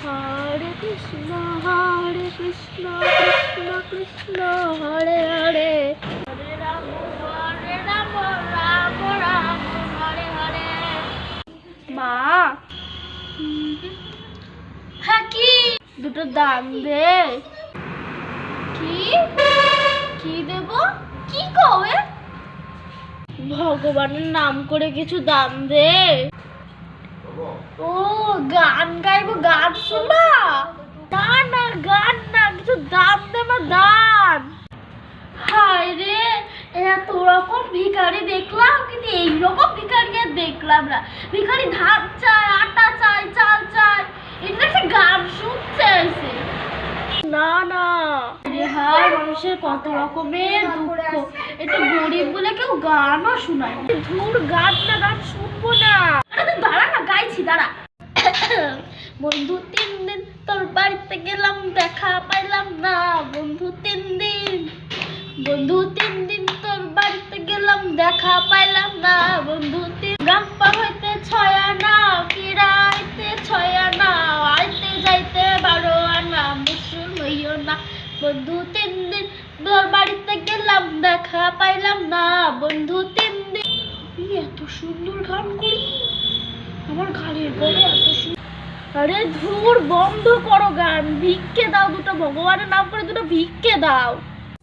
হরে কৃষ্ণ কৃষ্ণ কৃষ্ণ হরে হরে, হরে রাম রাম রাম হরে হরে। মা, হ্যাঁ কি? দুটো দান দে। কি কি দেব? কি কবে? ভগবানের নাম করে কিছু দান দে। ও গান গাইবো, গান শোনা? না না, গান না, কিছু দান দেবা, দান। হায় রে, এত রকম ভিখারি দেখলাম, কিন্তু এইরকম ভিখারি আর দেখলাম না। ভিখারি ধান চায়, আটা চায়, চাল চায়, এটা একটা গান শুনছে এসে। না না, হায়, মানুষের কত রকমের দুঃখ, এটা গরিব বলে কেউ গানও শোনায় না। ধুর, গান না, গান শুনবো না। দাঁড়া না, গাইছি, দাঁড়া। বন্ধু 3 দিন তোর বাড়িতে গেলাম, দেখা পাইলাম না। বন্ধু 3 দিন, বন্ধু 3 দিন তোর বাড়িতে গেলাম, দেখা পাইলাম না। বন্ধু 3 গান পার হইতে 6 আনা, ফিরাইতে 6 আনা, আইতে যাইতে 12 আনা, মুসুর হইও না। বন্ধু 3 দিন তোর বাড়িতে গেলাম, দেখা পাইলাম না। বন্ধু 3 দিন। এত সুন্দর গান করি, আমার গানের গলে এত সুন্দর। আরে ধুর, বন্ধ করো গান, ভিক্ষে দাও দুটো, ভগবানের নাম করে দুটো ভিক্ষে দাও।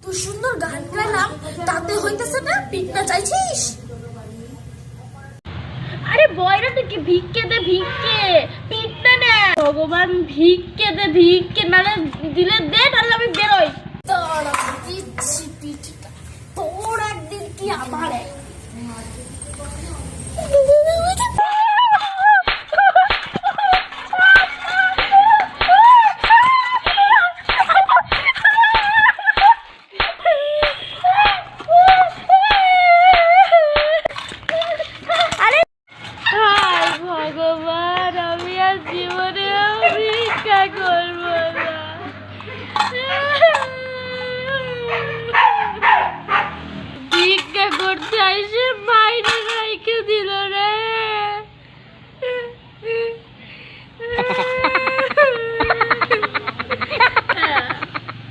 তুই সুন্দর গান গাইলাম, তাতে হইতেছে না? পিঠটা চাইছিস? আরে বয়রা, তুই কি ভিক্ষে দে, ভিক্ষে, পিঠটা নে। ভগবান ভিক্ষে দে, ভিক্ষে, নালে দিলে দে, নাহলে আমি বেরোই। দাঁড়া, দিচ্ছি পিঠটা। তোর একদিন কি আমার এক। ভগবান, আমি আর জীবনে ভিক্ষা করবো না। ভিক্ষা করতে আসে মাইনে